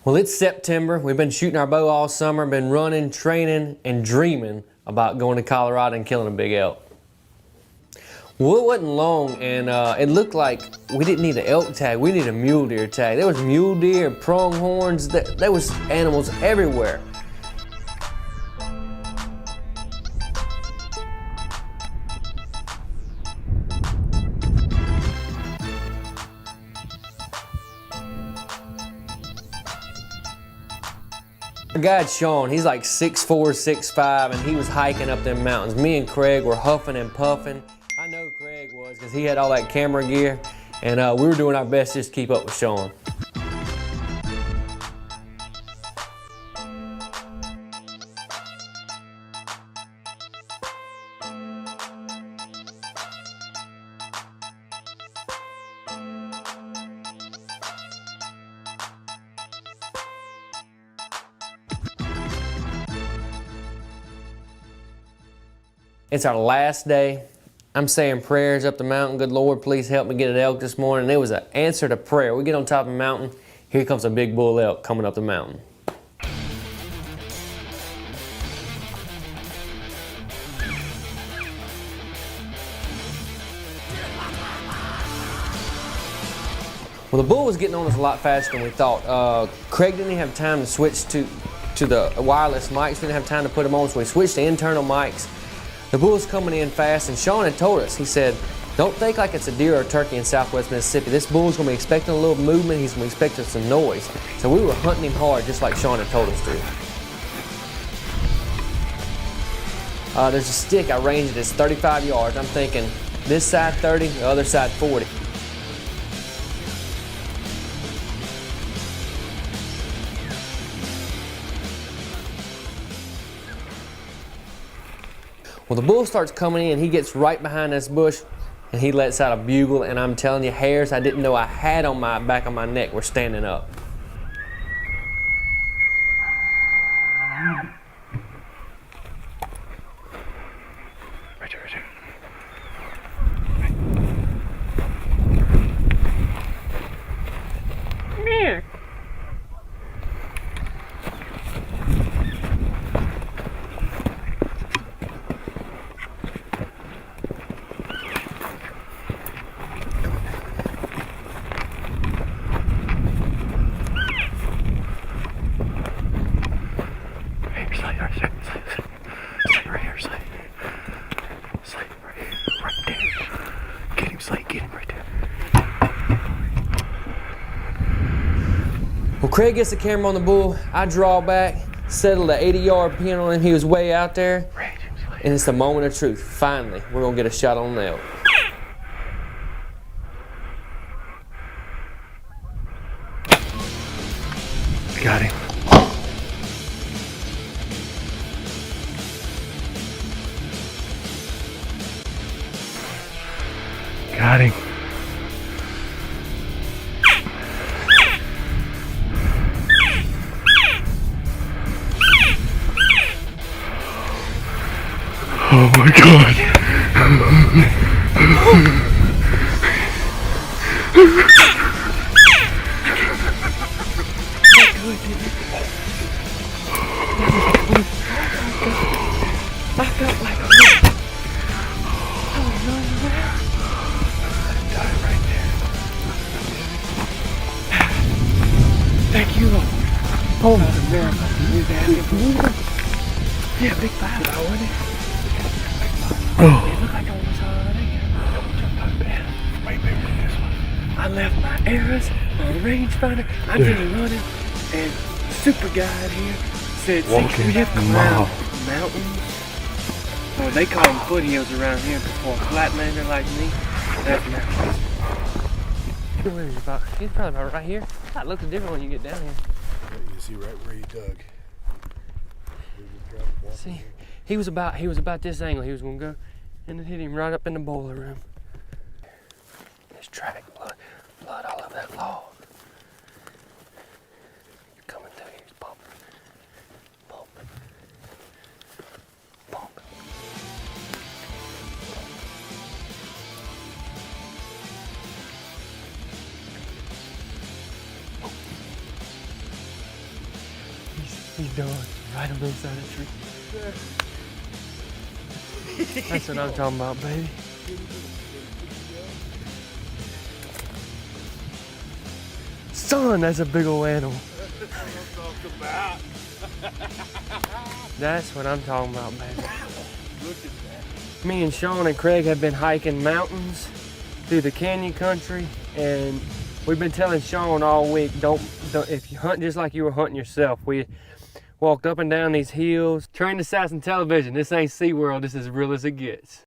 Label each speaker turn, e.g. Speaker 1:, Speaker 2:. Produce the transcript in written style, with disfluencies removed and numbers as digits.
Speaker 1: Well, it's September. We've been shooting our bow all summer, been running, training, and dreaming about going to Colorado and killing a big elk. Well, it wasn't long, and it looked like we didn't need an elk tag, we needed a mule deer tag. There was mule deer, pronghorns, there was animals everywhere. Our guide Sean, he's like 6'4", 6'5", and he was hiking up them mountains. Me and Cragg were huffing and puffing. I know Cragg was because he had all that camera gear, and we were doing our best just to keep up with Sean. It's our last day. I'm saying prayers up the mountain. Good Lord, please help me get an elk this morning. And it was an answer to prayer. We get on top of the mountain. Here comes a big bull elk coming up the mountain. Well, the bull was getting on us a lot faster than we thought. Cragg didn't even have time to switch to the wireless mics. Didn't have time to put them on, so we switched to internal mics. The bull's coming in fast, and Sean had told us, he said, don't think like it's a deer or a turkey in southwest Mississippi. This bull's gonna be expecting a little movement, he's gonna be expecting some noise. So we were hunting him hard, just like Sean had told us to. There's a stick, I ranged it, it's 35 yards. I'm thinking this side 30, the other side 40. Well, the bull starts coming in, he gets right behind this bush, and he lets out a bugle, and I'm telling you, hairs I didn't know I had on my back of my neck were standing up.
Speaker 2: Right there, right there. Come here.
Speaker 1: Well, Cragg gets the camera on the bull, I draw back, settled an 80-yard pin on him, he was way out there, and it's the moment of truth. Finally, we're gonna get a shot on the elk.
Speaker 2: Got him. Got him. Oh my God. Thank you, Lord. Oh, man. Yeah, big 5-0, wasn't it? Oh. It looked like I was way bigger than this one. I left my arrows on the rangefinder. I did running, and super guide here said, see, we have climbed mountains. Well, they call them foothills around here before a flatlander like me. That's mountains.
Speaker 1: Where is he about? He's probably about right here. That looks different when you get down here.
Speaker 3: You see right where he dug.
Speaker 1: See, he was about this angle. He was gonna go, and it hit him right up in the boiler room. There's track blood all over that log. You're coming through here, he's bumping.
Speaker 2: He's done. Right on the other side of the tree. That's what I'm talking about, baby. Son, that's a big old animal. That's what I'm talking about, baby.
Speaker 3: Look at that.
Speaker 2: Me and Sean and Craig have been hiking mountains through the canyon country, and we've been telling Sean all week, don't if you hunt just like you were hunting yourself. We walked up and down these hills. Train Assassin Television, this ain't SeaWorld, this is as real as it gets.